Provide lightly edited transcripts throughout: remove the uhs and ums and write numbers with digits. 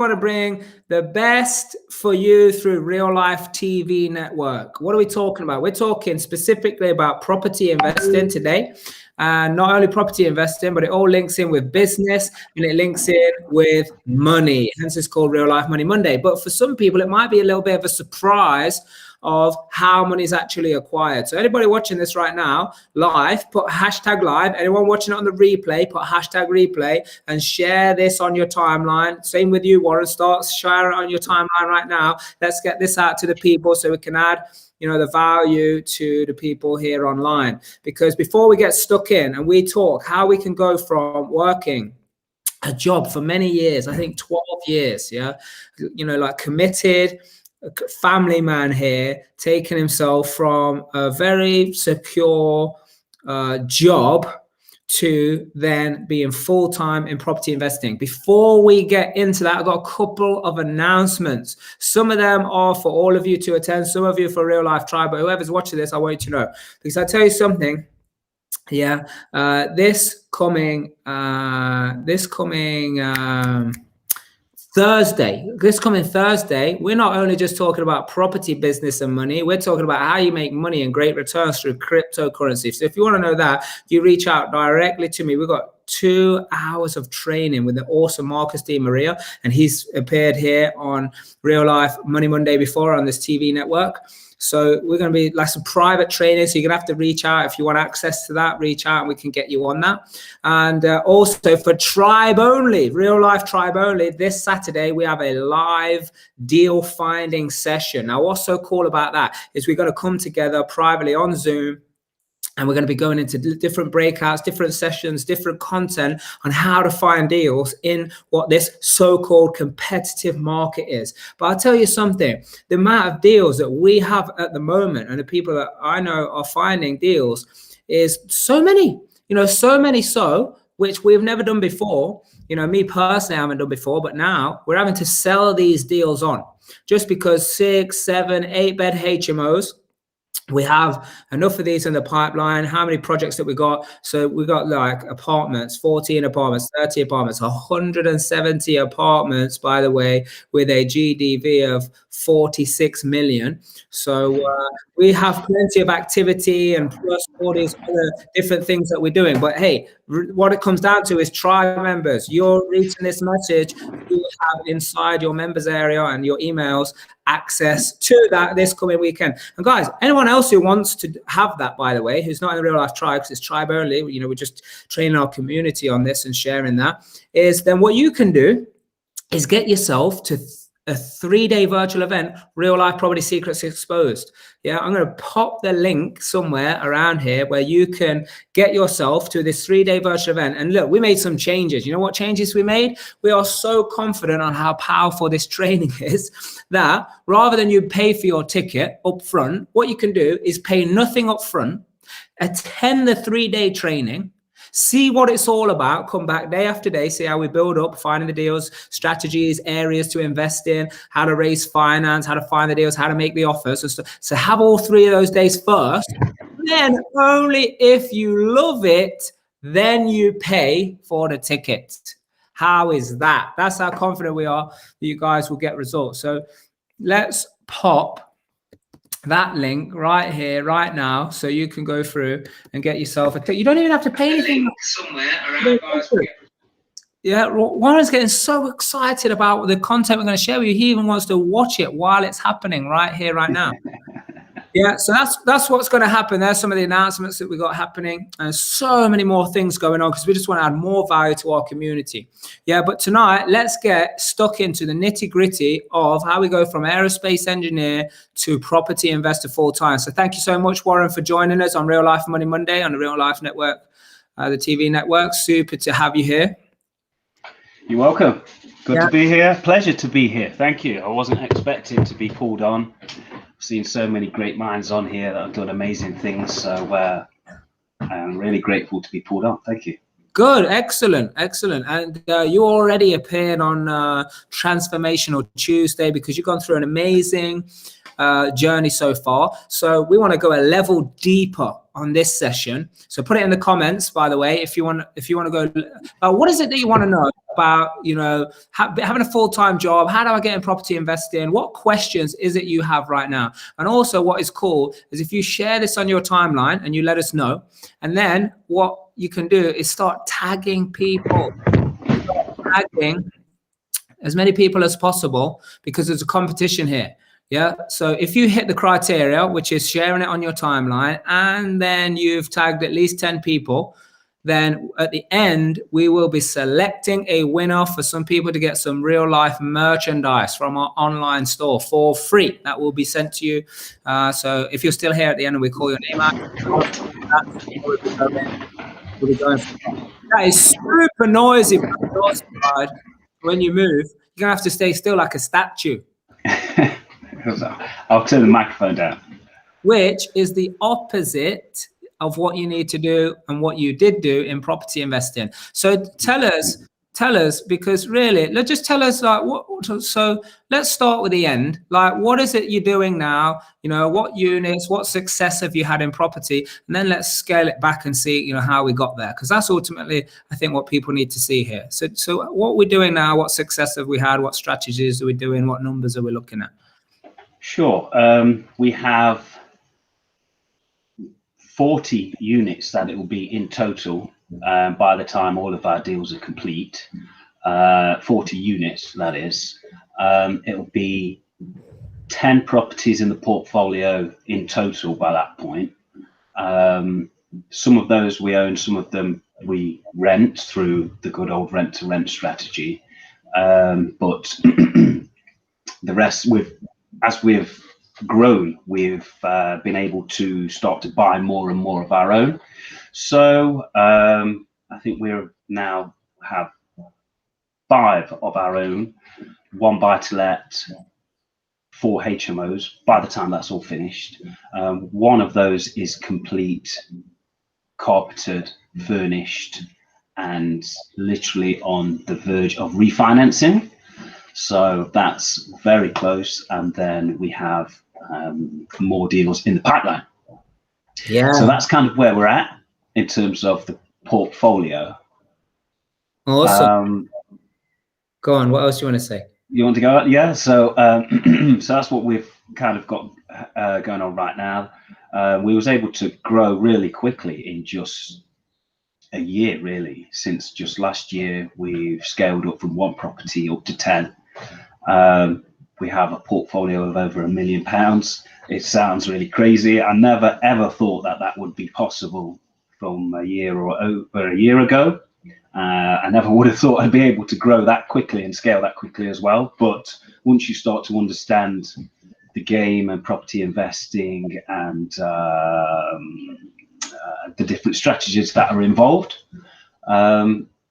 want to bring the best for you through Real Life TV Network. What are we talking about? We're talking specifically about property investing today. And not only property investing, but it all links in with business and it links in with money. Hence it's called Real Life Money Monday. But for some people, it might be a little bit of a surprise of how money is actually acquired. So anybody watching this right now live, put hashtag live. Anyone watching it on the replay, put hashtag replay and share this on your timeline. Same with you, Warren. Start sharing it on your timeline right now. Let's get this out to the people so we can add the value to the people here online. Because before we get stuck in and we talk how we can go from working a job for many years, I think 12 years, like committed, family man here, taking himself from a very secure job to then being full-time in property investing. Before we get into that, I've got a couple of announcements. Some of them are for all of you to attend, some of you for Real Life Tribe, but whoever's watching this, I want you to know. Because I tell you something, this coming Thursday, we're not only just talking about property business and money, we're talking about how you make money and great returns through cryptocurrency. So if you want to know that, you reach out directly to me. We've got 2 hours of training with the awesome Marcus Di Maria, and he's appeared here on Real Life Money Monday before on this TV network. So we're going to be like some private training. So you're going to have to reach out. If you want access to that, reach out and we can get you on that. And also for Tribe Only, Real Life Tribe Only, this Saturday, we have a live deal finding session. Now, what's so cool about that is we're going to come together privately on Zoom. And we're going to be going into different breakouts, different sessions, different content on how to find deals in what this so-called competitive market is. But I'll tell you something, the amount of deals that we have at the moment and the people that I know are finding deals is so many, which we've never done before. Me personally, I haven't done before, but now we're having to sell these deals on just because 6, 7, 8 bed HMOs. We have enough of these in the pipeline. How many projects that we got? So we got like apartments, 14 apartments, 30 apartments, 170 apartments, by the way, with a GDV of 46 million. So we have plenty of activity and plus all these other different things that we're doing. But hey, what it comes down to is tribe members. You're reaching this message. You have inside your members area and your emails access to that this coming weekend. And guys, anyone else who wants to have that, by the way, who's not in the Real Life Tribe, because it's tribe only, we're just training our community on this and sharing that, is then what you can do is get yourself to a 3-day virtual event, Real Life Property Secrets Exposed. I'm going to pop the link somewhere around here where you can get yourself to this 3-day virtual event. And look, we made some changes. You know what changes we made? We are so confident on how powerful this training is that rather than you pay for your ticket up front, what you can do is pay nothing up front, attend the 3-day training, see what it's all about, come back day after day, see how we build up, finding the deals, strategies, areas to invest in, how to raise finance, how to find the deals, how to make the offers. So have all 3 of those days first. Then only if you love it, then you pay for the ticket. How is that? That's how confident we are that you guys will get results. So let's pop that link right here, right now, so you can go through and get yourself a ticket. You don't even have to pay anything. Somewhere around, guys. Warren's getting so excited about the content we're going to share with you. He even wants to watch it while it's happening right here, right now. So that's what's going to happen. There's some of the announcements that we got happening, and so many more things going on because we just want to add more value to our community. But tonight, let's get stuck into the nitty-gritty of how we go from aerospace engineer to property investor full-time. So thank you so much, Warren, for joining us on Real Life Money Monday on the Real Life Network, the TV network. Super to have you here. You're welcome. Good to be here. Pleasure to be here. Thank you. I wasn't expecting to be pulled on. Seen so many great minds on here that have done amazing things, so I'm really grateful to be pulled on. Thank you. Good, excellent. And you already appeared on Transformational Tuesday because you've gone through an amazing journey so far. So we want to go a level deeper on this session. So put it in the comments, by the way, if you want to go, what is it that you want to know about, you know, having a full-time job? How do I get in property investing? What questions is it you have right now? And also what is cool is if you share this on your timeline and you let us know, and then what you can do is start tagging people, tagging as many people as possible, because there's a competition here. Yeah. So if you hit the criteria, which is sharing it on your timeline, and then you've tagged at least 10 people, then at the end, we will be selecting a winner for some people to get some real life merchandise from our online store for free. That will be sent to you. So if you're still here at the end and we call your name out, we'll be going for that. That is super noisy on your side. When you move, you're gonna have to stay still like a statue. I'll turn the microphone down. Which is the opposite of what you need to do and what you did do in property investing. So tell us, because really, let's just tell us like what. So let's start with the end. Like, what is it you're doing now? You know, what units, what success have you had in property? And then let's scale it back and see, you know, how we got there. Because that's ultimately, I think, what people need to see here. So what we're doing now, what success have we had? What strategies are we doing? What numbers are we looking at? Sure. We have 40 units that it will be in total by the time all of our deals are complete. 40 units, that is. It will be 10 properties in the portfolio in total by that point. Some of those we own, some of them we rent through the good old rent to rent strategy. But the rest, as we've grown, we've been able to start to buy more and more of our own. So I think we're now have 5 of our own, 1 buy-to-let, 4 HMOs by the time that's all finished. One of those is complete, carpeted, furnished, and literally on the verge of refinancing. So that's very close. And then we have more deals in the pipeline. Yeah. So that's kind of where we're at in terms of the portfolio. Awesome. Go on. What else do you want to say? You want to go? Yeah. So so that's what we've kind of got going on right now. We was able to grow really quickly in just a year, really. Since just last year, we've scaled up from 1 property up to 10. We have a portfolio of over £1 million. It sounds really crazy. I never ever thought that that would be possible from a year or over a year ago. I never would have thought I'd be able to grow that quickly and scale that quickly as well. But once you start to understand the game and property investing and the different strategies that are involved,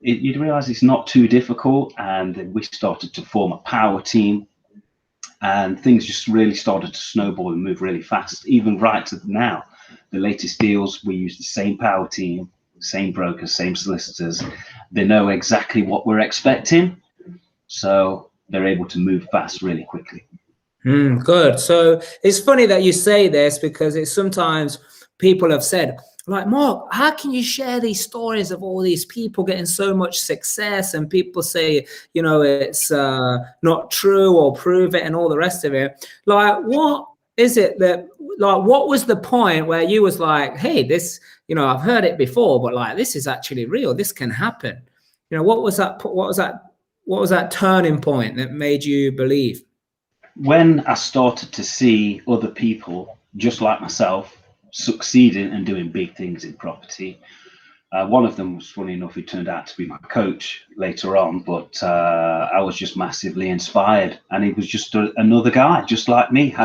you'd realize it's not too difficult. And we started to form a power team, and things just really started to snowball and move really fast. Even right to now, the latest deals, we use the same power team, same brokers, same solicitors. They know exactly what we're expecting, so they're able to move fast really quickly. Good. So it's funny that you say this, because it's sometimes people have said, like, Mark, how can you share these stories of all these people getting so much success? And people say, you know, it's not true, or prove it, and all the rest of it. Like, what is it that, like, what was the point where you was like, hey, this, you know, I've heard it before, but like, this is actually real. This can happen. You know, what was that turning point that made you believe? When I started to see other people just like myself succeeding and doing big things in property. One of them was, funny enough, he turned out to be my coach later on, but I was just massively inspired. And he was just another guy, just like me,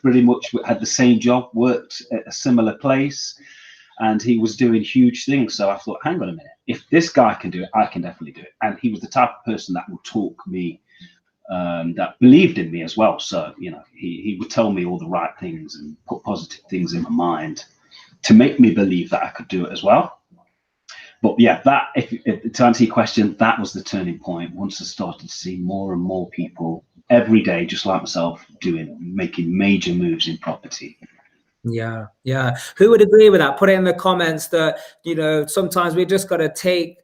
pretty much had the same job, worked at a similar place, and he was doing huge things. So I thought, hang on a minute, if this guy can do it, I can definitely do it. And he was the type of person that would talk me, that believed in me as well. So, you know, he would tell me all the right things and put positive things in my mind to make me believe that I could do it as well. But yeah, that, if to answer your question, that was the turning point. Once I started to see more and more people every day, just like myself, making major moves in property. Yeah, yeah. Who would agree with that? Put it in the comments that, you know, sometimes we just got to take,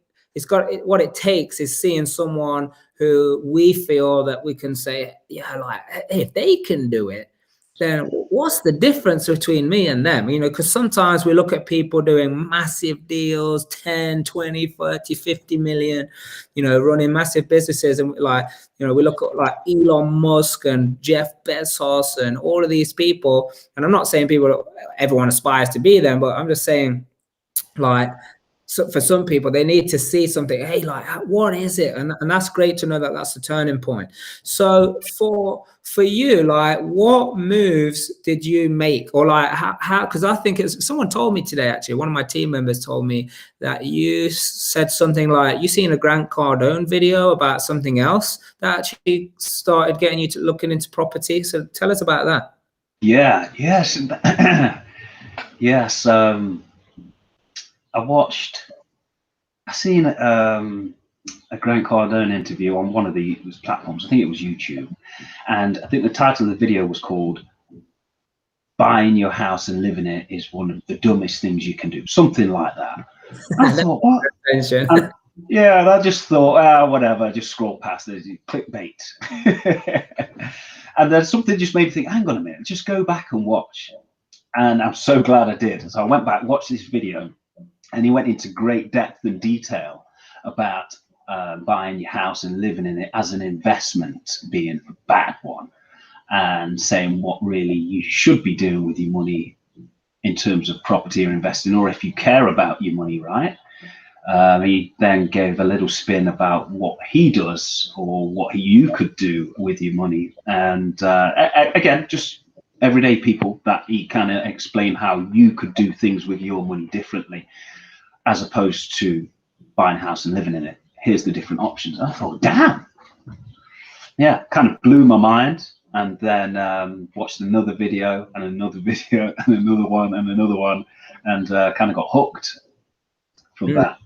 what it takes is seeing someone who we feel that we can say, yeah, like, hey, if they can do it, then what's the difference between me and them? You know, because sometimes we look at people doing massive deals, 10, 20, 30, 50 million, you know, running massive businesses. And like, you know, we look at like Elon Musk and Jeff Bezos and all of these people. And I'm not saying everyone aspires to be them, but I'm just saying, like, so for some people, they need to see something. Hey, like, what is it? And that's great to know that that's the turning point. So for you, like, what moves did you make, or like how? Because I think someone told me today, actually, one of my team members told me that you said something like you seen a Grant Cardone video about something else that actually started getting you to looking into property. So tell us about that. Yeah. Yes. Yes. I seen a Grant Cardone interview on one of the platforms. I think it was YouTube, and I think the title of the video was called "Buying Your House and Living in It is one of the dumbest things you can do," something like that. I thought, what? And, yeah, I just thought, whatever, just scroll past it, clickbait. And then something just made me think, hang on a minute, just go back and watch. And I'm so glad I did. So I went back, watched this video, and he went into great depth and detail about buying your house and living in it as an investment being a bad one, and saying what really you should be doing with your money in terms of property or investing, or if you care about your money, right? He then gave a little spin about what he does or what you could do with your money. And again, just everyday people that he kind of explained how you could do things with your money differently, as opposed to buying a house and living in it. Here's the different options. I thought, damn. Yeah, kind of blew my mind. And then watched another video and another video and another one and another one, and kind of got hooked from that.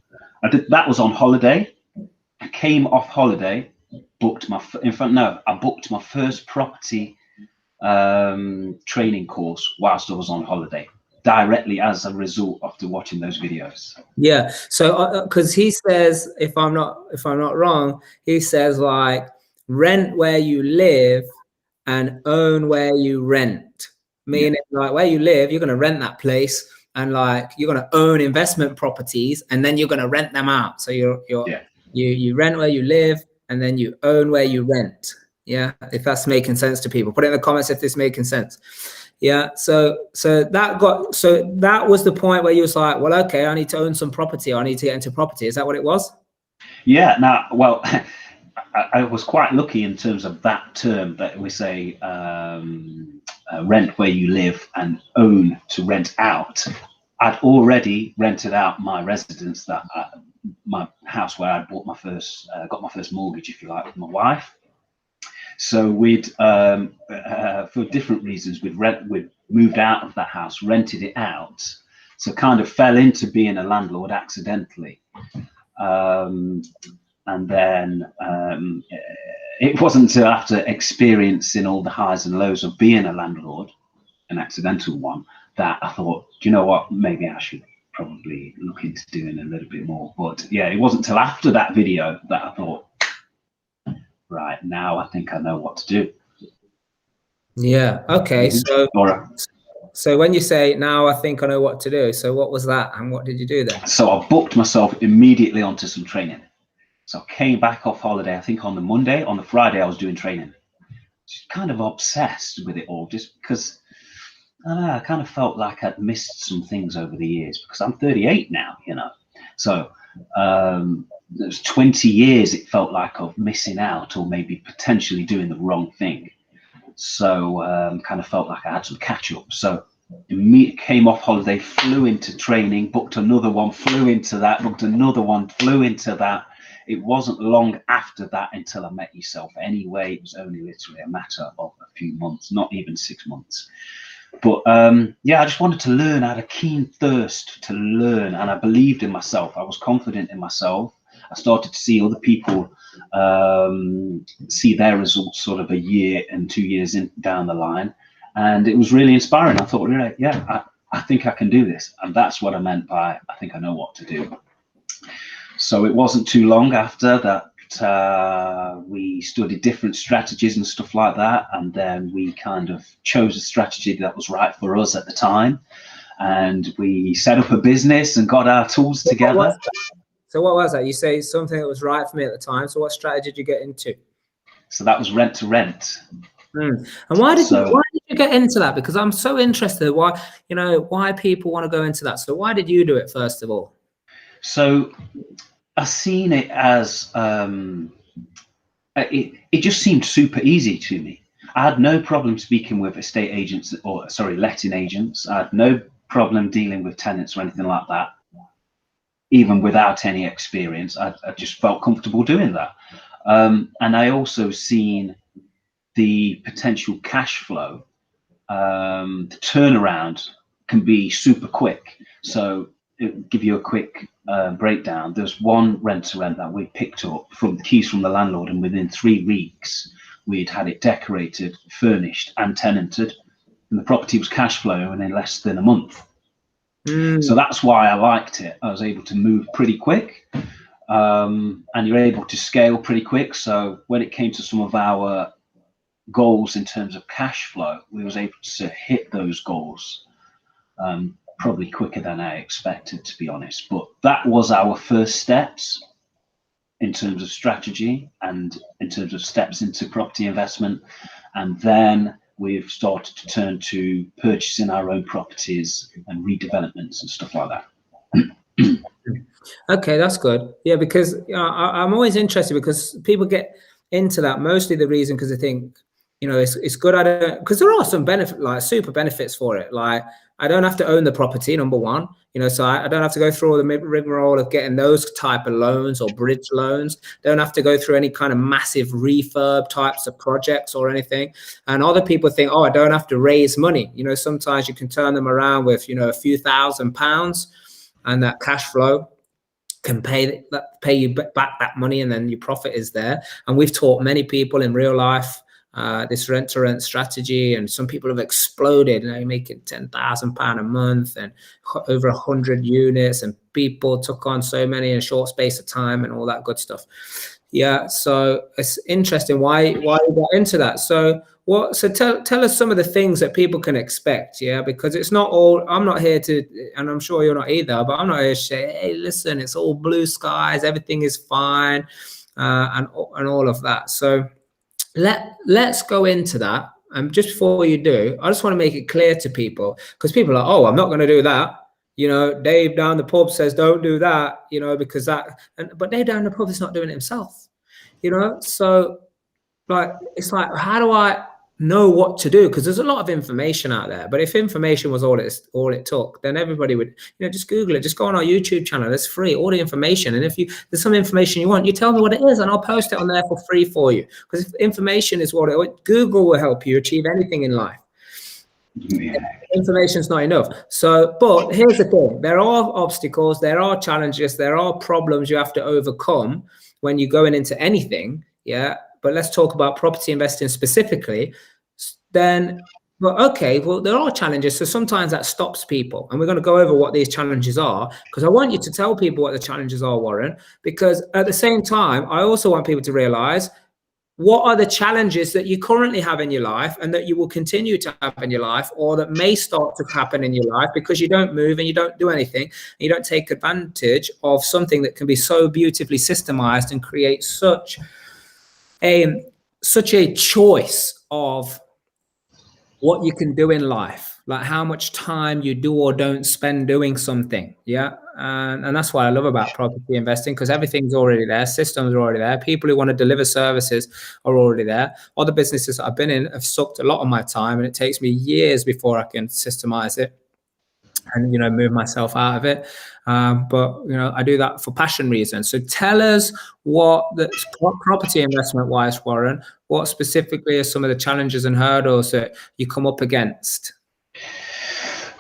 That was on holiday. I came off holiday, booked my I booked my first property training course whilst I was on holiday, directly as a result after watching those videos. Yeah. So because he says, if I'm not wrong, he says like rent where you live and own where you rent. Meaning like where you live, you're gonna rent that place, and like you're gonna own investment properties, and then you're gonna rent them out. So you rent where you live, and then you own where you rent. Yeah, if that's making sense to people, put it in the comments if this is making sense. Yeah, so that was the point where you was like, well, okay, I need to own some property, or I need to get into property. Is that what it was? Yeah. Now, well, I was quite lucky in terms of that term that we say rent where you live and own to rent out. I'd already rented out my residence, my house where I bought got my first mortgage, if you like, with my wife. So we'd, for different reasons, we'd moved out of that house, rented it out. So kind of fell into being a landlord accidentally. And then it wasn't until after experiencing all the highs and lows of being a landlord, an accidental one, that I thought, do you know what, maybe I should probably look into doing a little bit more. But yeah, it wasn't until after that video that I thought, right, now I think I know what to do. Yeah. Okay. So when you say now I think I know what to do, so what was that, and what did you do then? So I booked myself immediately onto some training. So I came back off holiday, I think on the Monday. On the Friday, I was doing training. Just kind of obsessed with it all, just because I don't know, I kind of felt like I'd missed some things over the years, because I'm 38 now, you know. So there's 20 years it felt like of missing out, or maybe potentially doing the wrong thing. So kind of felt like I had some catch up. So came off holiday, flew into training, booked another one, flew into that, booked another one, flew into that. It wasn't long after that until I met yourself anyway. It was only literally a matter of a few months, not even 6 months. But yeah, I just wanted to learn. I had a keen thirst to learn, and I believed in myself. I was confident in myself. I started to see other people see their results sort of a year and 2 years down the line. And it was really inspiring. I thought, yeah, I think I can do this. And that's what I meant by, I think I know what to do. So it wasn't too long after that we studied different strategies and stuff like that. And then we kind of chose a strategy that was right for us at the time. And we set up a business and got our tools together. So what was that? You say something that was right for me at the time. So what strategy did you get into? So that was rent to rent. And why did you get into that? Because I'm so interested why people want to go into that. So why did you do it first of all? So I seen it as it just seemed super easy to me. I had no problem speaking with estate agents letting agents. I had no problem dealing with tenants or anything like that. Even without any experience, I just felt comfortable doing that. And I also seen the potential cash flow. The turnaround can be super quick. So it'll give you a quick breakdown. There's one rent-to-rent that we picked up from the keys from the landlord, and within 3 weeks, we'd had it decorated, furnished, and tenanted. And the property was cash flowing in less than a month. So that's why I liked it. I was able to move pretty quick, and you're able to scale pretty quick. So when it came to some of our goals in terms of cash flow, we was able to hit those goals probably quicker than I expected, to be honest. But that was our first steps in terms of strategy and in terms of steps into property investment. And then we've started to turn to purchasing our own properties and redevelopments and stuff like that. Okay, that's good. Yeah, because I'm always interested because people get into that mostly the reason because they think, it's good. Because there are some super benefits for it. Like I don't have to own the property, number one, so I don't have to go through all the rigmarole of getting those type of loans or bridge loans. Don't have to go through any kind of massive refurb types of projects or anything. And other people think, I don't have to raise money. Sometimes you can turn them around with, a few £1,000 and that cash flow can pay you back that money, and then your profit is there. And we've taught many people in real life this rent-to-rent strategy, and some people have exploded, making £10,000 a month and over 100 units, and people took on so many in a short space of time and all that good stuff. Yeah, so it's interesting why you got into that. So tell us some of the things that people can expect, because it's not all, I'm not here to, and I'm sure you're not either, but I'm not here to say, hey, listen, it's all blue skies, everything is fine, and all of that. So let's go into that. And just before you do, I just want to make it clear to people, because people are, I'm not going to do that. Dave down the pub says don't do that, because but Dave down the pub is not doing it himself, so it's like, how do I know what to do? Because there's a lot of information out there, but if information was all it took, then everybody would, just Google it, just go on our YouTube channel, it's free, all the information. And if there's some information you want, you tell me what it is and I'll post it on there for free for you. Because if information is Google will help you achieve anything in life. Yeah. Information is not enough. So, but here's the thing, there are obstacles, there are challenges, there are problems you have to overcome when you're going into anything. Yeah. But let's talk about property investing specifically. Then, there are challenges. So sometimes that stops people. And we're going to go over what these challenges are, because I want you to tell people what the challenges are, Warren, because at the same time, I also want people to realize what are the challenges that you currently have in your life and that you will continue to have in your life, or that may start to happen in your life because you don't move and you don't do anything, and you don't take advantage of something that can be so beautifully systemized and create such a choice of what you can do in life, like how much time you do or don't spend doing something. Yeah. And that's what I love about property investing, because everything's already there. Systems are already there. People who want to deliver services are already there. Other businesses that I've been in have sucked a lot of my time, and it takes me years before I can systemize it and move myself out of it, but I do that for passion reasons. So tell us what property investment wise, Warren, what specifically are some of the challenges and hurdles that you come up against?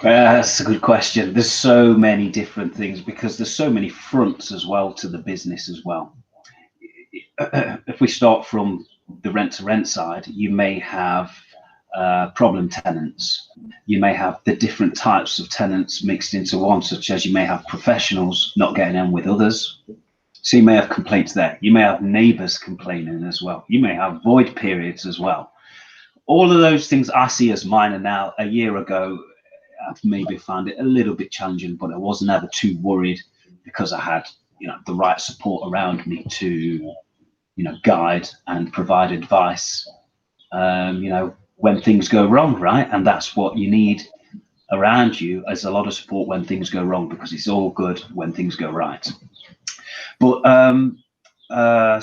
That's a good question. There's so many different things, because there's so many fronts as well to the business as well. If we start from the rent to rent side, you may have problem tenants. You may have the different types of tenants mixed into one, such as you may have professionals not getting on with others. So you may have complaints there. You may have neighbours complaining as well. You may have void periods as well. All of those things I see as minor now. A year ago, I've maybe found it a little bit challenging, but I was never too worried because I had, the right support around me to, guide and provide advice, when things go wrong, right? And that's what you need around you, as a lot of support when things go wrong, because it's all good when things go right. But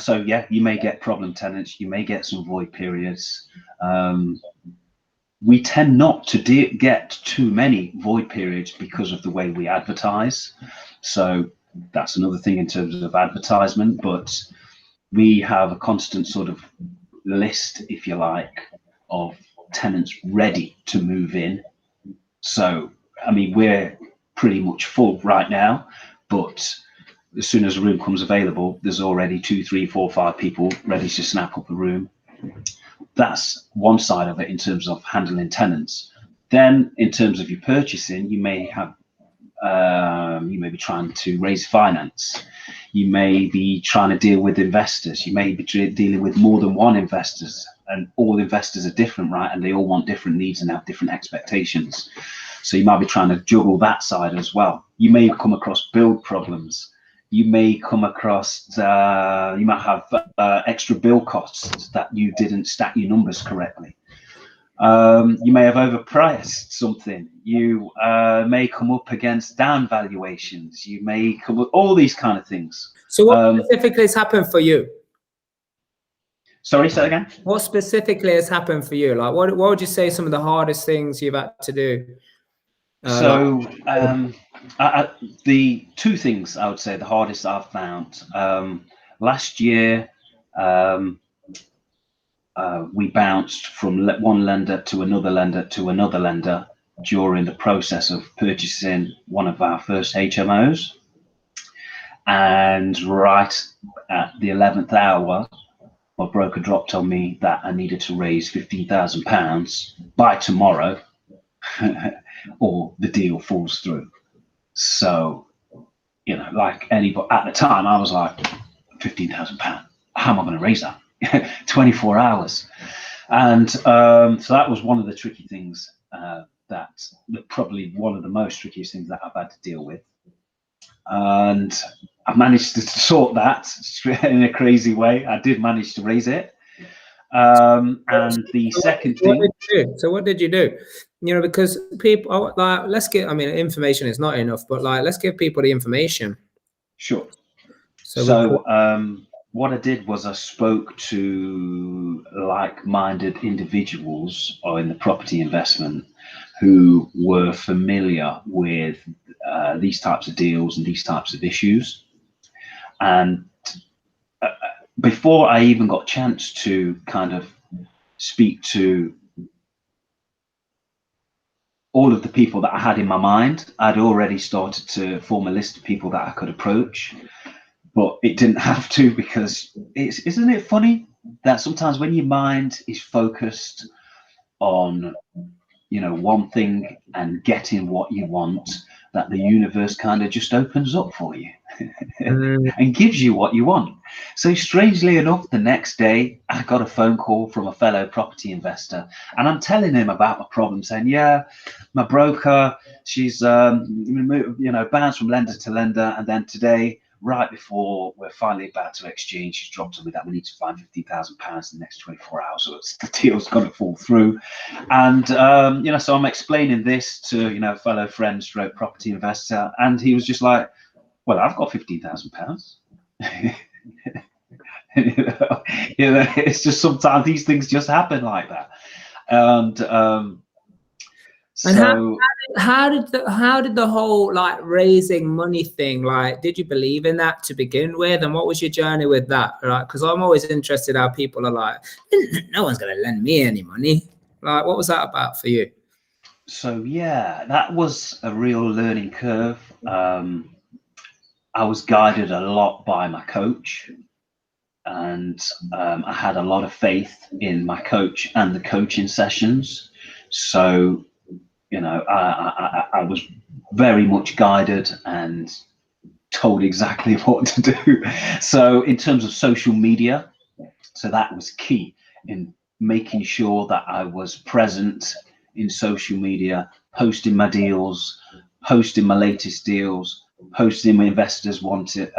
so yeah, you may get problem tenants, you may get some void periods. We tend not to get too many void periods because of the way we advertise. So that's another thing in terms of advertisement, but we have a constant sort of list, if you like, of tenants ready to move in. So, I mean, we're pretty much full right now, but as soon as a room comes available, there's already 2, 3, 4, 5 people ready to snap up a room. That's one side of it in terms of handling tenants. Then in terms of your purchasing, you may have, you may be trying to raise finance. You may be trying to deal with investors. You may be dealing with more than one investors, and all investors are different, right? And they all want different needs and have different expectations. So you might be trying to juggle that side as well. You may come across build problems. You may come across, you might have extra bill costs that you didn't stack your numbers correctly. You may have overpriced something. You may come up against down valuations. You may come up all these kind of things. So what specifically has happened for you? Sorry, say that again. What specifically has happened for you? Like, what would you say some of the hardest things you've had to do? The two things I would say the hardest I've found. Last year, we bounced from one lender to another lender to another lender during the process of purchasing one of our first HMOs. And right at the 11th hour, my broker dropped on me that I needed to raise £15,000 by tomorrow or the deal falls through. So, like anybody at the time, I was like, £15,000, how am I going to raise that? 24 hours. And so that was one of the tricky things, that probably one of the most trickiest things that I've had to deal with. And I managed to sort that in a crazy way. I did manage to raise it. And the second thing. So what did you do? Because people, like, let's get, I mean, information is not enough, but like, let's give people the information. Sure. So what I did was I spoke to like-minded individuals or in the property investment who were familiar with these types of deals and these types of issues. And before I even got a chance to kind of speak to all of the people that I had in my mind, I'd already started to form a list of people that I could approach. But it didn't have to, because isn't it funny that sometimes when your mind is focused on, one thing and getting what you want, that the universe kind of just opens up for you and gives you what you want. So strangely enough, the next day I got a phone call from a fellow property investor, and I'm telling him about my problem, saying, yeah, my broker, she's bounced from lender to lender, and then today, right before we're finally about to exchange, she's dropped on me that we need to find £15,000 in the next 24 hours, so the deal's going to fall through. And so I'm explaining this to a fellow friend stroke property investor, and he was just like, well, I've got £15,000. It's just sometimes these things just happen like that. And so how did the whole like raising money thing, like, did you believe in that to begin with, and what was your journey with that? Right, because I'm always interested how people are like, no one's going to lend me any money. Like, what was that about for you? So yeah, that was a real learning curve. I was guided a lot by my coach. and I had a lot of faith in my coach and the coaching sessions. So, you know, I was very much guided and told exactly what to do. So in terms of social media, so that was key in making sure that I was present in social media, posting my deals, posting my latest deals, posting my investors wanted,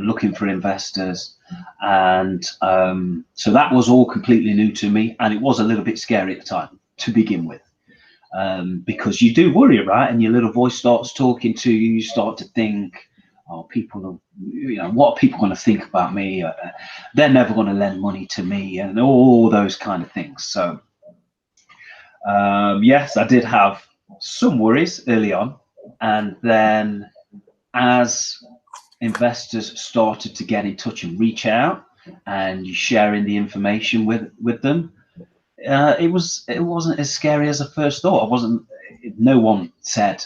looking for investors. And so that was all completely new to me. And it was a little bit scary at the time to begin with. Because you do worry, right? And your little voice starts talking to you, you start to think, oh, people are, you know, what are people going to think about me? They're never going to lend money to me, and all those kind of things. So, yes, I did have some worries early on. And then as investors started to get in touch and reach out and sharing the information with them, it wasn't as scary as I first thought. No one said,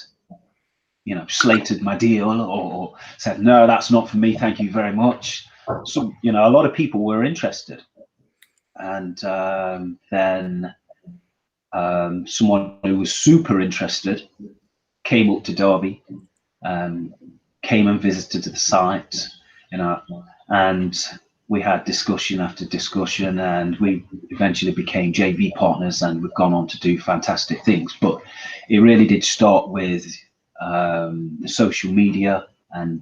you know, slated my deal or said, no, that's not for me, thank you very much. So, you know, a lot of people were interested. And then someone who was super interested came up to Derby, came and visited the site, you know, and we had discussion after discussion, and we eventually became JV partners, and we've gone on to do fantastic things. But it really did start with the social media and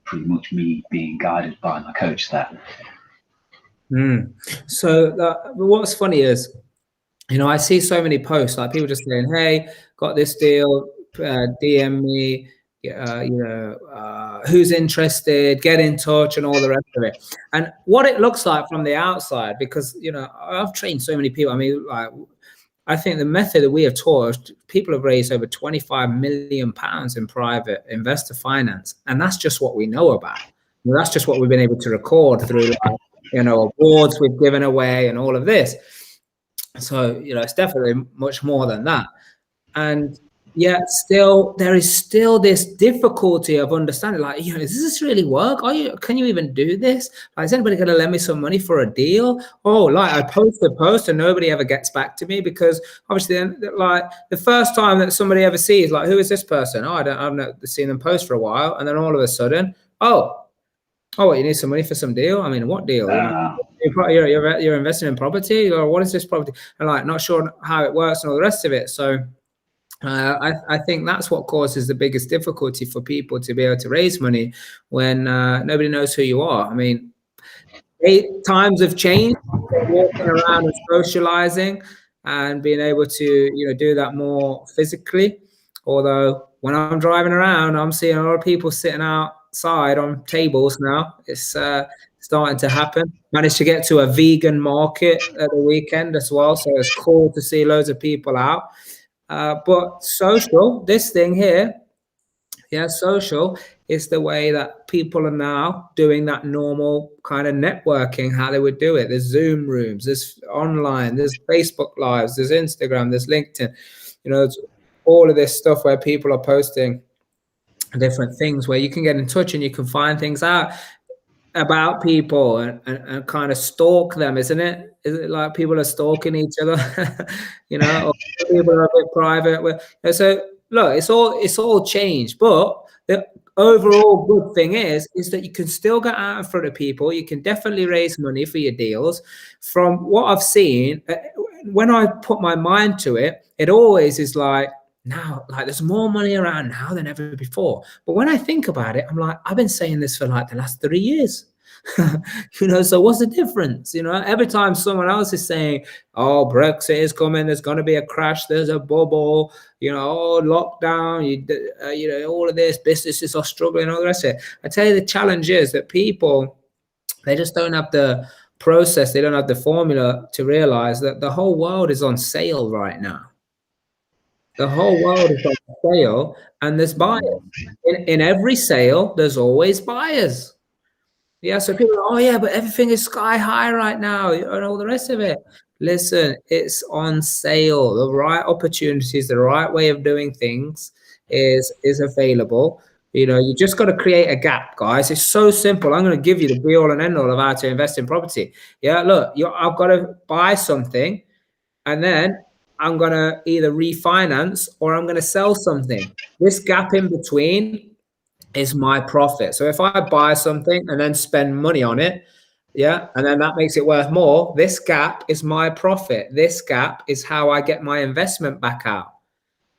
pretty much me being guided by my coach there. So what's funny is, you know, I see so many posts, like people just saying, hey, got this deal, DM me, who's interested, get in touch, and all the rest of it. And what it looks like from the outside, because, you know, I've trained so many people. I mean, like, I think the method that we have taught, people have raised over £25 million in private investor finance. And that's just what we know about. Well, that's just what we've been able to record through, like, you know, awards we've given away and all of this. So, you know, it's definitely much more than that. And yet still, there is still this difficulty of understanding, like, you know, does this really work? Can you even do this? Like, is anybody going to lend me some money for a deal? Oh, like, I post a post and nobody ever gets back to me, because obviously, like, the first time that somebody ever sees, like, who is this person? Oh, I've not seen them post for a while. And then all of a sudden, oh, what, you need some money for some deal? I mean, what deal? You're investing in property, or what is this property? And, like, not sure how it works and all the rest of it. So I think that's what causes the biggest difficulty for people to be able to raise money when nobody knows who you are. I mean, times have changed. Walking around and socializing and being able to, you know, do that more physically. Although when I'm driving around, I'm seeing a lot of people sitting outside on tables now. It's starting to happen. Managed to get to a vegan market at the weekend as well, so it's cool to see loads of people out. But social, this thing here, yeah, social is the way that people are now doing that normal kind of networking, how they would do it. There's Zoom rooms, there's online, there's Facebook Lives, there's Instagram, there's LinkedIn. You know, it's all of this stuff where people are posting different things where you can get in touch and you can find things out about people and kind of stalk them, isn't it? Is it like people are stalking each other? You know, or people are a bit private. So look, it's all changed, but the overall good thing is that you can still get out in front of people. You can definitely raise money for your deals. From what I've seen, when I put my mind to it, it always is like, now, like, there's more money around now than ever before. But when I think about it, I'm like, I've been saying this for like the last 3 years. You know, so what's the difference? You know, every time someone else is saying, oh, Brexit is coming, there's going to be a crash, there's a bubble, you know, oh, lockdown, you know, all of this, businesses are struggling, all the rest of it. I tell you, the challenge is that people, they just don't have the process, they don't have the formula to realize that the whole world is on sale right now. The whole world is on sale, and there's buyers. In every sale, there's always buyers. Yeah, so people are, oh yeah, but everything is sky high right now, and all the rest of it. Listen, it's on sale. The right opportunities, the right way of doing things is available. You just got to create a gap, guys. It's so simple. I'm going to give you the be all and end all of how to invest in property. Yeah, look, I've got to buy something, and then I'm going to either refinance or I'm going to sell something. This gap in between is my profit. So if I buy something and then spend money on it, yeah, and then that makes it worth more, this gap is my profit. This gap is how I get my investment back out.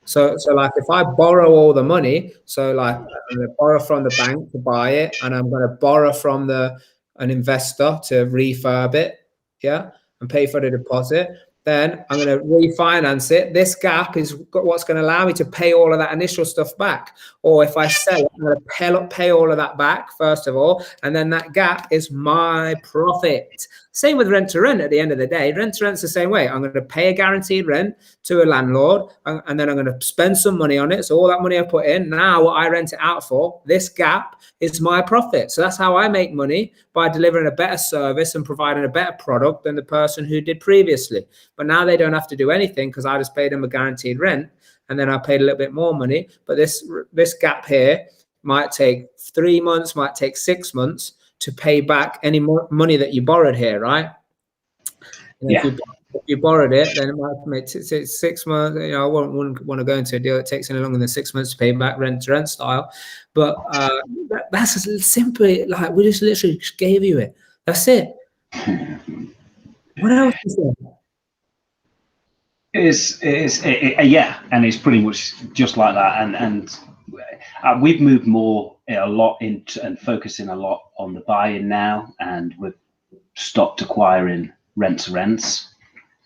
So like if I borrow all the money, so like I'm going to borrow from the bank to buy it, and I'm going to borrow from an investor to refurb it, yeah, and pay for the deposit. Then I'm going to refinance it. This gap is what's going to allow me to pay all of that initial stuff back. Or if I sell it, I'm going to pay all of that back, first of all, and then that gap is my profit. Same with rent to rent at the end of the day. Rent to rent's the same way. I'm going to pay a guaranteed rent to a landlord, and then I'm going to spend some money on it. So all that money I put in, now what I rent it out for, this gap is my profit. So that's how I make money, by delivering a better service and providing a better product than the person who did previously. But now they don't have to do anything because I just paid them a guaranteed rent, and then I paid a little bit more money. But this gap here might take 3 months, might take 6 months to pay back any more money that you borrowed here, right? And Yeah. if you borrowed it, then it might make 6 months. I wouldn't want to go into a deal that takes any longer than 6 months to pay back, rent to rent style. But that's simply like we just literally gave you it. That's it. What else is there? Yeah, and it's pretty much just like that. And we've moved more a lot into and focusing a lot on the buy-in now, and we've stopped acquiring rent to rents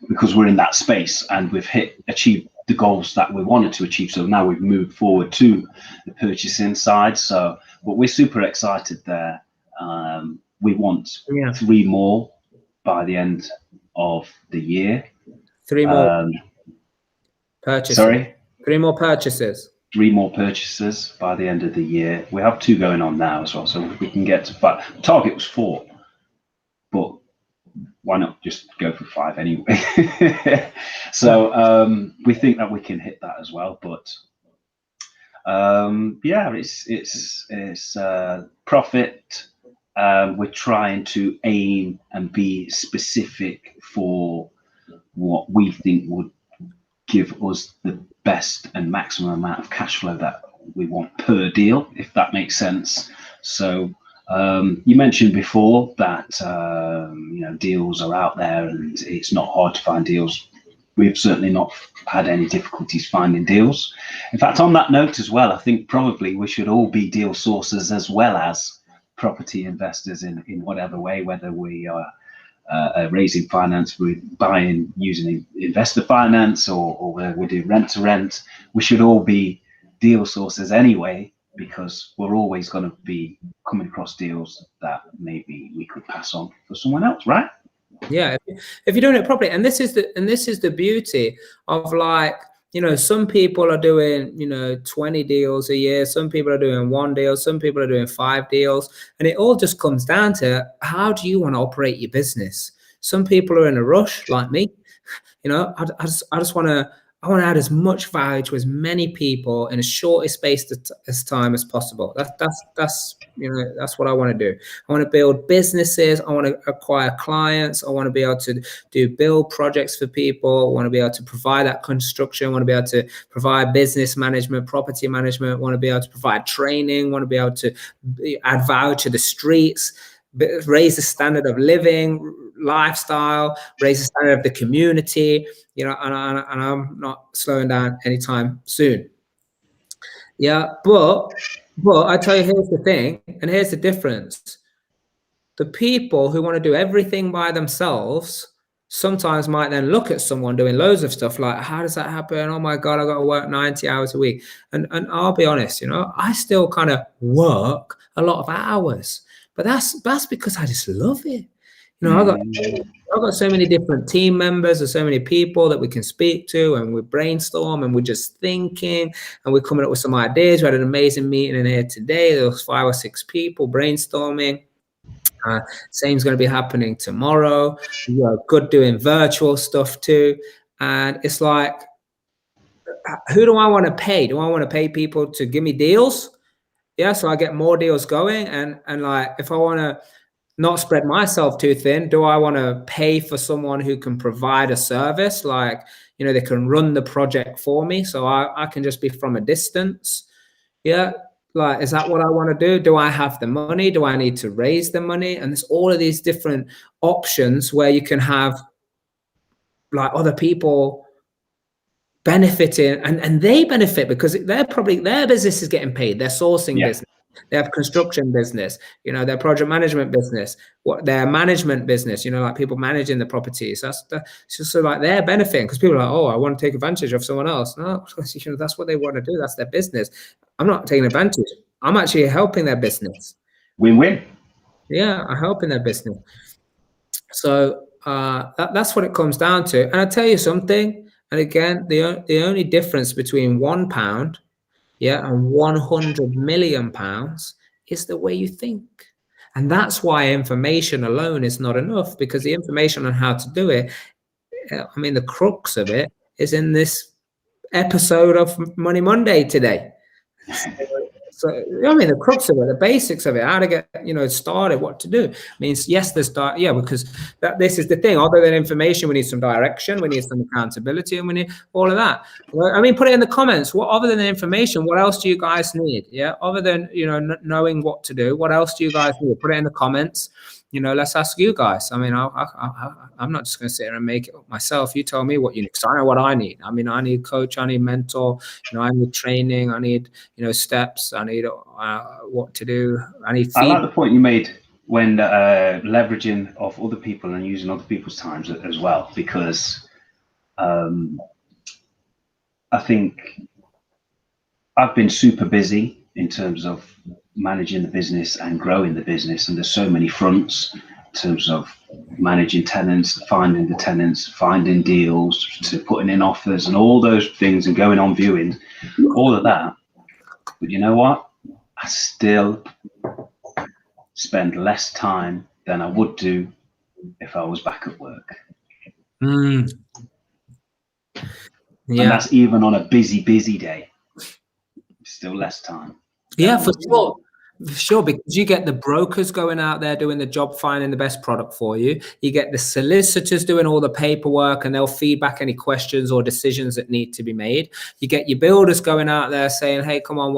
because we're in that space and we've achieved the goals that we wanted to achieve. So now we've moved forward to the purchasing side. But we're super excited there. We want 3 more by the end of the year. 3 more purchases. Sorry? 3 more purchases. 3 more purchases by the end of the year. We have 2 going on now as well, so we can get to 5. The target was 4, but why not just go for 5 anyway? So we think that we can hit that as well. But yeah, it's profit. We're trying to aim and be specific for what we think would give us the best and maximum amount of cash flow that we want per deal, if that makes sense. So you mentioned before that deals are out there and it's not hard to find deals. We've certainly not had any difficulties finding deals. In fact, on that note as well, I think probably we should all be deal sources as well as property investors in whatever way, whether we are raising finance, we're buying using investor finance, or we're doing rent to rent. We should all be deal sources anyway, because we're always going to be coming across deals that maybe we could pass on for someone else, right? Yeah, if you're doing it properly, and this is the beauty of, like, some people are doing 20 deals a year, some people are doing 1 deal, some people are doing 5 deals, and it all just comes down to how do you want to operate your business. Some people are in a rush, like me. I just want to add as much value to as many people in a shortest space of time as possible. That's what I want to do. I want to build businesses. I want to acquire clients. I want to be able to build projects for people. I want to be able to provide that construction. I want to be able to provide business management, property management. I want to be able to provide training. I want to be able to add value to the streets, raise the standard of living, lifestyle, raise the standard of the community, and I'm not slowing down anytime soon. Yeah, but I tell you, here's the thing, and here's the difference. The people who want to do everything by themselves sometimes might then look at someone doing loads of stuff like, how does that happen? Oh my God, I got to work 90 hours a week. And I'll be honest, I still kind of work a lot of hours, but that's because I just love it. I've got so many different team members, there's so many people that we can speak to, and we brainstorm, and we're just thinking, and we're coming up with some ideas. We had an amazing meeting in here today. There was 5 or 6 people brainstorming. Same's going to be happening tomorrow. Good doing virtual stuff too. And it's like, who do I want to pay? Do I want to pay people to give me deals? Yeah, so I get more deals going, and like if I want to not spread myself too thin, do I want to pay for someone who can provide a service, like, you know, they can run the project for me, so I can just be from a distance? Yeah, like, is that what I want to do? Do I have the money? Do I need to raise the money? And there's all of these different options where you can have like other people benefiting, and they benefit because they're probably, their business is getting paid, their sourcing business, they have construction business, you know, their project management business, what their management business, you know, like people managing the properties. That's just so like they're benefiting because people are like, oh, I want to take advantage of someone else. No, you know, that's what they want to do. That's their business. I'm not taking advantage. I'm actually helping their business. Win-win. Yeah, I'm helping their business. So that's what it comes down to. And I tell you something. And again, the only difference between £1, yeah, and 100 million pounds is the way you think. And that's why information alone is not enough, because the information on how to do it, I mean, the crux of it is in this episode of Money Monday today. So I mean, the crux of it, the basics of it, how to get, you know, started, what to do. Means yes, because this is the thing. Other than information, we need some direction, we need some accountability, and we need all of that. Well, I mean, put it in the comments. What other than information, what else do you guys need? Yeah, other than, you know, knowing what to do, what else do you guys need? Put it in the comments. You know, let's ask you guys. I mean, I'm not just going to sit here and make it up myself. You tell me what you need, because I know what I need. I mean, I need coach, I need mentor, you know, I need training, I need, you know, steps, I need what to do, I need feedback. I like the point you made when leveraging of other people and using other people's times as well, because I think I've been super busy in terms of managing the business and growing the business, and there's so many fronts in terms of managing tenants, finding the tenants, finding deals, to putting in offers and all those things, and going on viewings, all of that. But you know what? I still spend less time than I would do if I was back at work. Yeah. And that's even on a busy day. Still less time. Yeah, for sure. For sure, because you get the brokers going out there doing the job, finding the best product for you. You get the solicitors doing all the paperwork, and they'll feed back any questions or decisions that need to be made. You get your builders going out there saying, hey, come on,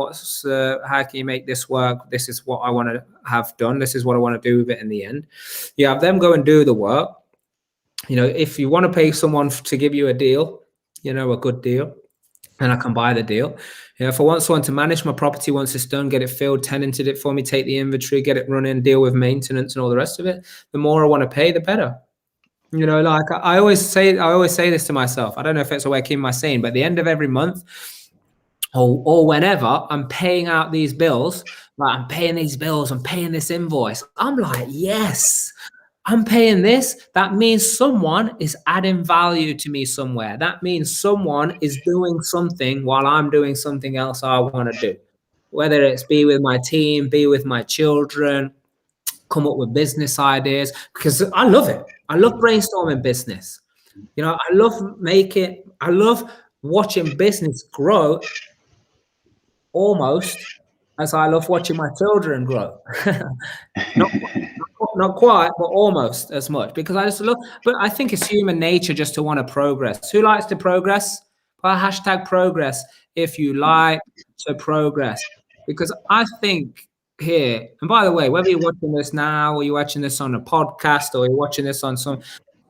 how can you make this work? This is what I want to have done. This is what I want to do with it in the end. You have them go and do the work. You know, if you want to pay someone to give you a deal, you know, a good deal, and I can buy the deal. You know, if I want someone to manage my property once it's done, get it filled, tenanted it for me, take the inventory, get it running, deal with maintenance and all the rest of it, the more I want to pay, the better. You know, like I always say this to myself. I don't know if it's a way of keeping my sane, but at the end of every month or whenever I'm paying out these bills, like I'm paying these bills, I'm paying this invoice, I'm like, yes, I'm paying this. That means someone is adding value to me somewhere. That means someone is doing something while I'm doing something else I want to do. Whether it's be with my team, be with my children, come up with business ideas, because I love it. I love brainstorming business. You know, I love watching business grow almost as I love watching my children grow. Not quite, but almost as much, because I just love, but I think it's human nature just to want to progress. Who likes to progress? Well, hashtag progress if you like to progress. Because I think here, and by the way, whether you're watching this now or you're watching this on a podcast or you're watching this on some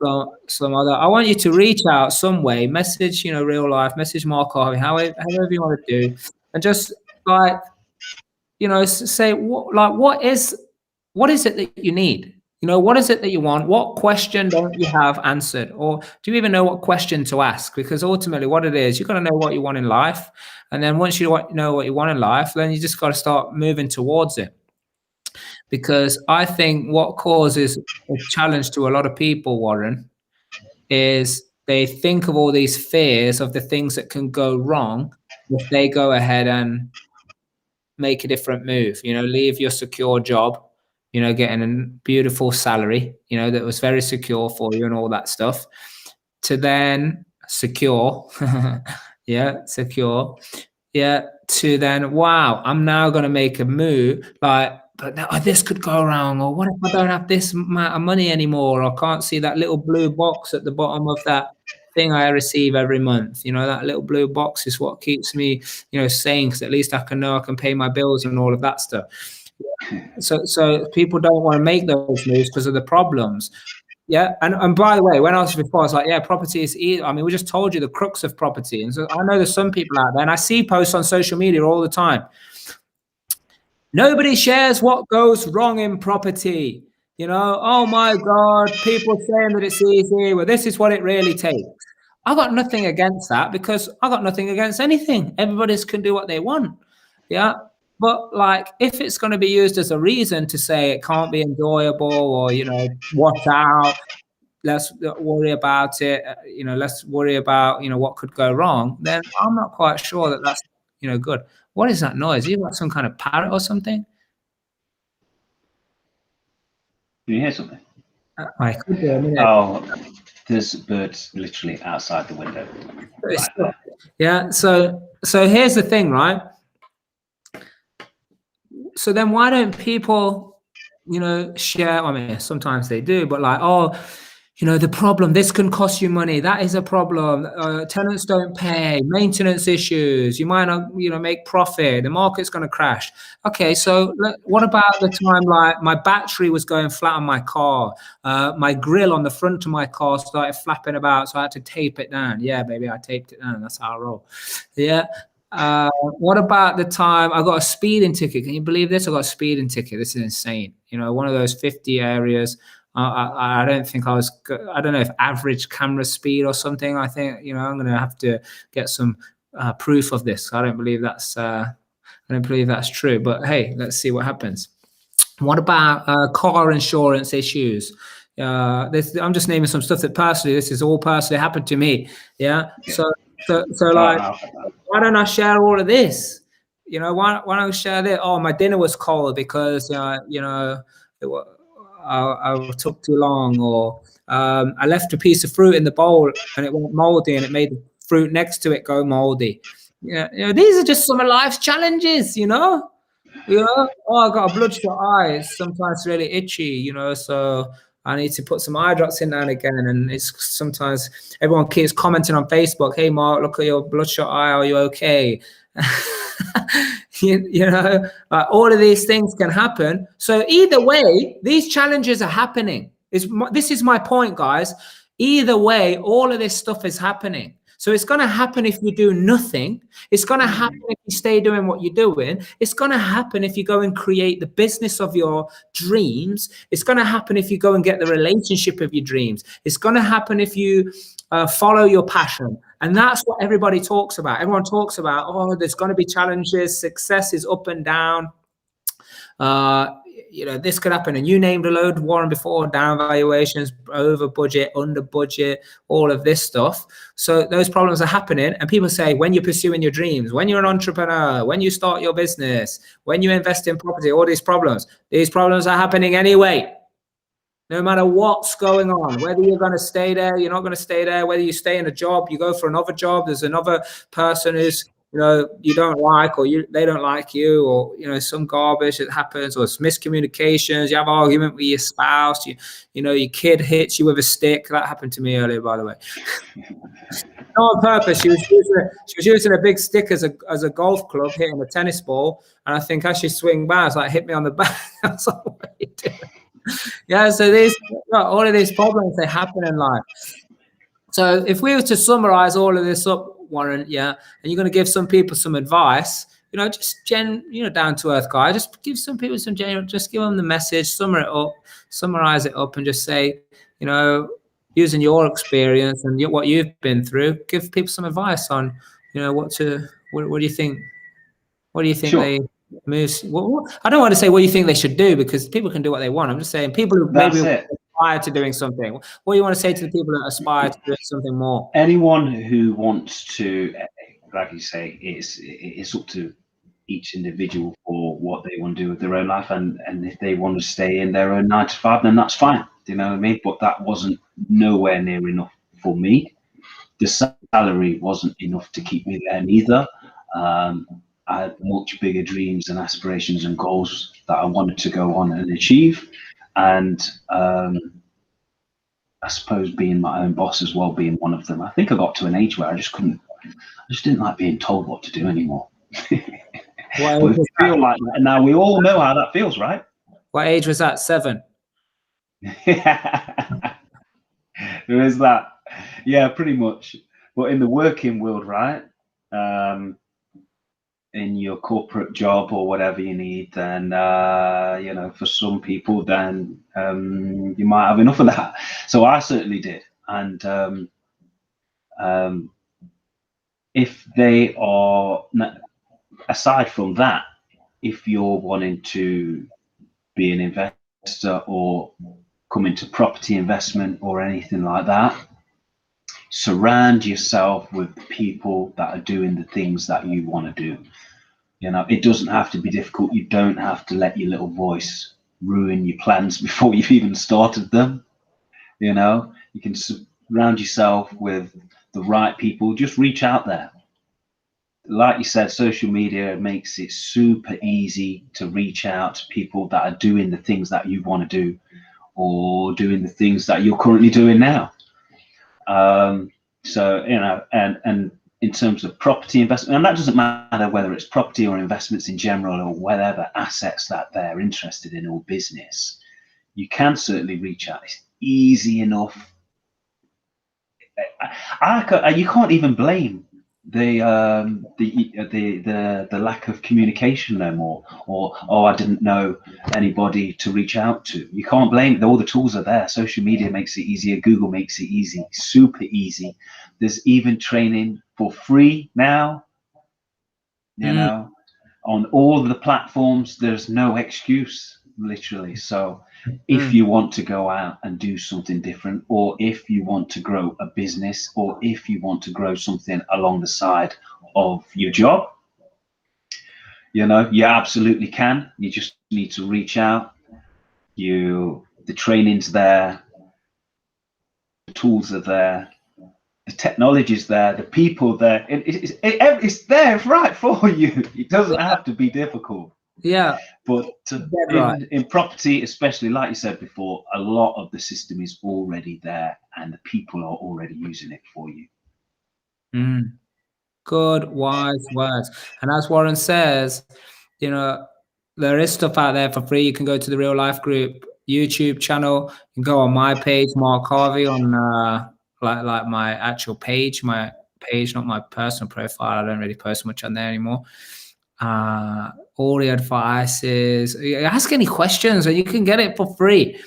other, I want you to reach out some way, message, you know, real life, message Mark Harvey, however you want to do, and just like, you know, say what is it that you need? You know, what is it that you want? What question don't you have answered? Or do you even know what question to ask? Because ultimately what it is, you've got to know what you want in life. And then once you know what you want in life, then you just got to start moving towards it. Because I think what causes a challenge to a lot of people, Warren, is they think of all these fears of the things that can go wrong if they go ahead and make a different move, you know, leave your secure job, you know, getting a beautiful salary, you know, that was very secure for you and all that stuff, to then secure, secure, yeah, to then, wow, I'm now going to make a move, like, but now, this could go wrong, or what if I don't have this amount of money anymore, or I can't see that little blue box at the bottom of that thing I receive every month. You know, that little blue box is what keeps me, sane, because at least I can know I can pay my bills and all of that stuff. So people don't want to make those moves because of the problems. Yeah, and by the way, when I was before, I was like, yeah, property is easy. I mean, we just told you the crux of property. And so I know there's some people out there, and I see posts on social media all the time. Nobody shares what goes wrong in property. Oh my God, people saying that it's easy. Well, this is what it really takes. I got nothing against that, because I got nothing against anything. Everybody's can do what they want. Yeah. But like, if it's going to be used as a reason to say it can't be enjoyable, or, watch out, let's worry about it, let's worry about, what could go wrong, then I'm not quite sure that that's, good. What is that noise? You got some kind of parrot or something? Can you hear something? I could do a minute. Oh, there's birds literally outside the window. Right there. Yeah. So here's the thing, right? So then why don't people, share? I mean, sometimes they do, but like, oh, the problem, this can cost you money. That is a problem. Tenants don't pay, maintenance issues. You might not, make profit. The market's going to crash. Okay, so what about the time, like, my battery was going flat on my car? My grill on the front of my car started flapping about, so I had to tape it down. Yeah, baby, I taped it down. That's how I roll. Yeah. What about the time I got a speeding ticket? Can you believe this? I got a speeding ticket. This is insane. One of those 50 areas. I don't think I was. I don't know if average camera speed or something. I think I'm going to have to get some proof of this. I don't believe that's. I don't believe that's true. But hey, let's see what happens. What about car insurance issues? I'm just naming some stuff that personally. This is all personally happened to me. Yeah. So like, why don't I share all of this? Why don't I share this? Oh, my dinner was cold because I took too long, or I left a piece of fruit in the bowl and it went moldy, and it made the fruit next to it go moldy. These are just some of life's challenges. Oh, I got a bloodshot eye. It's sometimes really itchy. So I need to put some eye drops in now and again. And it's sometimes everyone keeps commenting on Facebook, "Hey Mark, look at your bloodshot eye. Are you okay?" All of these things can happen. So either way, these challenges are happening. This is my point, guys. Either way, all of this stuff is happening. So it's going to happen if you do nothing. It's going to happen if you stay doing what you're doing. It's going to happen if you go and create the business of your dreams. It's going to happen if you go and get the relationship of your dreams. It's going to happen if you follow your passion. And that's what everybody talks about. Everyone talks about, oh, there's going to be challenges. Success is up and down. This could happen. And you named a load, Warren, before: down valuations, over budget, under budget, all of this stuff. So those problems are happening. And people say, when you're pursuing your dreams, when you're an entrepreneur, when you start your business, when you invest in property, all these problems are happening anyway. No matter what's going on, whether you're going to stay there, you're not going to stay there, whether you stay in a job, you go for another job, there's another person who's, you don't like, or they don't like you, or, some garbage that happens, or it's miscommunications, you have an argument with your spouse, your kid hits you with a stick. That happened to me earlier, by the way. Not on purpose. She was using a big stick as a golf club, hitting a tennis ball. And I think as she swing by, it's like, hit me on the back. I was like, what are you doing? Yeah, so all of these problems, they happen in life. So if we were to summarize all of this up, Warren, yeah, and you're going to give some people some advice, just down to earth guy, just give some people some genuine, just give them the message, summarize it up, and just say, using your experience and what you've been through, give people some advice on, what do you think? What do you think? Sure. They moves? I don't want to say what you think they should do, because people can do what they want. I'm just saying people who maybe aspire to doing something. What do you want to say to the people that aspire to doing something more? Anyone who wants to, like you say, it's up to each individual for what they want to do with their own life, and if they want to stay in their own 9 to 5, then that's fine. Do you know what I mean? But that wasn't nowhere near enough for me. The salary wasn't enough to keep me there neither. I had much bigger dreams and aspirations and goals that I wanted to go on and achieve. And I suppose being my own boss as well, being one of them. I think I got to an age where I just didn't like being told what to do anymore. But it feel like that. And now we all know how that feels, right? What age was that? 7? Yeah. There is that. Yeah, pretty much. But in the working world, right? In your corporate job or whatever you need, then you know, for some people, then you might have enough of that. So I certainly did. And if they are, aside from that, if you're wanting to be an investor or come into property investment or anything like that, surround yourself with people that are doing the things that you want to do. You know, it doesn't have to be difficult. You don't have to let your little voice ruin your plans before you've even started them. You know, you can surround yourself with the right people. Just reach out there. Like you said, social media makes it super easy to reach out to people that are doing the things that you want to do or doing the things that you're currently doing now. So, you know, and in terms of property investment, and that doesn't matter whether it's property or investments in general or whatever assets that they're interested in or business, you can certainly reach out. It's easy enough. You can't even blame the lack of communication no more, or oh, I didn't know anybody to reach out to. You can't blame it. All the tools are there. Social media makes it easier. Google makes it easy, super easy. There's even training for free now. You know, on all the platforms. There's no excuse, literally. So if you want to go out and do something different, or if you want to grow a business, or if you want to grow something along the side of your job, you know, you absolutely can. You just need to reach out. The training's there, the tools are there, the technology's there, the people there. It's there right for you. It doesn't have to be difficult. Yeah. But in property, especially, like you said before, a lot of the system is already there and the people are already using it for you. Good, wise words. And as Warren says, you know, there is stuff out there for free. You can go to the Real Life Group YouTube channel. You can go on my page, Mark Harvey, on like my actual page, not my personal profile. I don't really post much on there anymore. All the advices, ask any questions and you can get it for free.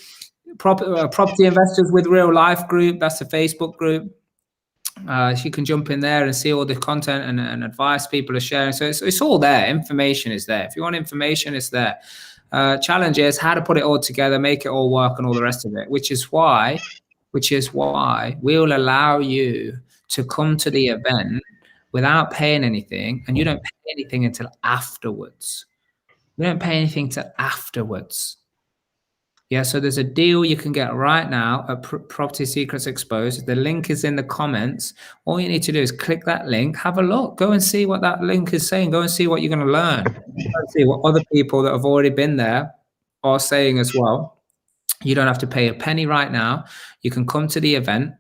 Property Investors with Real Life Group, that's the Facebook group. So you can jump in there and see all the content and advice people are sharing. So it's all there. Information is there. If you want information, it's there. Challenge is how to put it all together, make it all work, and all the rest of it. Which is why we'll allow you to come to the event without paying anything, and you don't pay anything until afterwards. You don't pay anything till afterwards. Yeah, so there's a deal you can get right now at Property Secrets Exposed. The link is in the comments. All you need to do is click that link, have a look, go and see what that link is saying, go and see what you're going to learn, go and see what other people that have already been there are saying as well. You don't have to pay a penny right now. You can come to the event,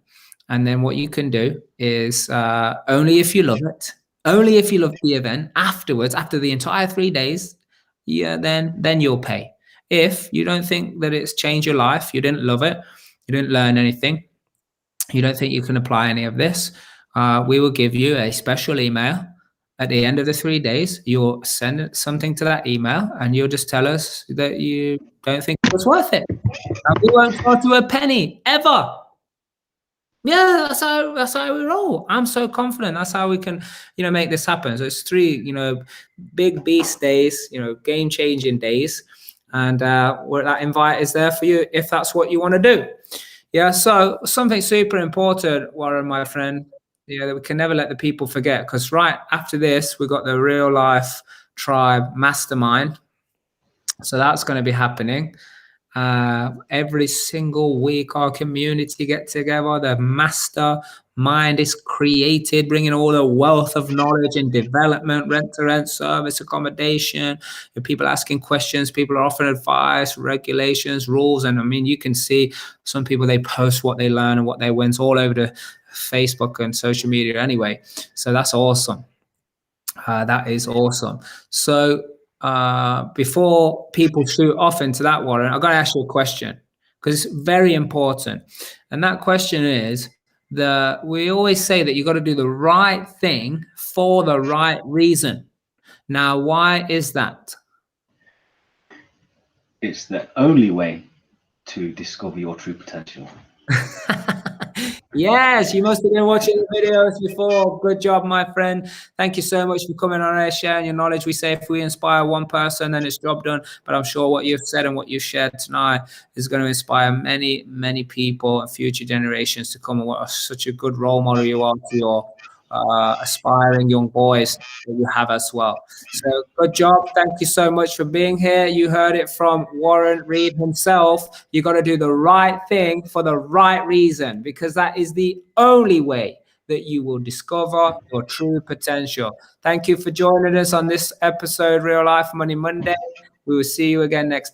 and then what you can do is only if you love it, only if you love the event afterwards, after the entire 3 days, yeah, then you'll pay. If you don't think that it's changed your life, you didn't love it, you didn't learn anything, you don't think you can apply any of this, we will give you a special email at the end of the 3 days. You'll send something to that email and you'll just tell us that you don't think it was worth it. And we won't charge you a penny ever. Yeah, that's how we roll. I'm so confident. That's how we can, make this happen. So it's 3, big beast days, game-changing days. And that invite is there for you if that's what you want to do. Yeah, so something super important, Warren, my friend, that we can never let the people forget, because right after this, we've got the Real Life Tribe Mastermind. So that's going to be happening. Every single week, our community get together, the mastermind mind is created, bringing all the wealth of knowledge and development, rent-to-rent, service, accommodation, and people asking questions, people are offering advice, regulations, rules. And I mean, you can see some people, they post what they learn and what they win all over the Facebook and social media anyway. So that's awesome. That is awesome. So before people shoot off into that, Warren, I've got to ask you a question because it's very important. And that question is, we always say that you got to do the right thing for the right reason. Now, why is that? It's the only way to discover your true potential. Yes, you must have been watching the videos before. Good job, my friend. Thank you so much for coming on air, sharing your knowledge. We say if we inspire one person, then it's job done. But I'm sure what you've said and what you've shared tonight is going to inspire many, many people and future generations to come. And what such a good role model you are to your aspiring young boys that you have as well. So good job. Thank you so much for being here. You heard it from Warren Reid himself. You got to do the right thing for the right reason, because that is the only way that you will discover your true potential. Thank you for joining us on this episode, Real Life Money Monday. We will see you again next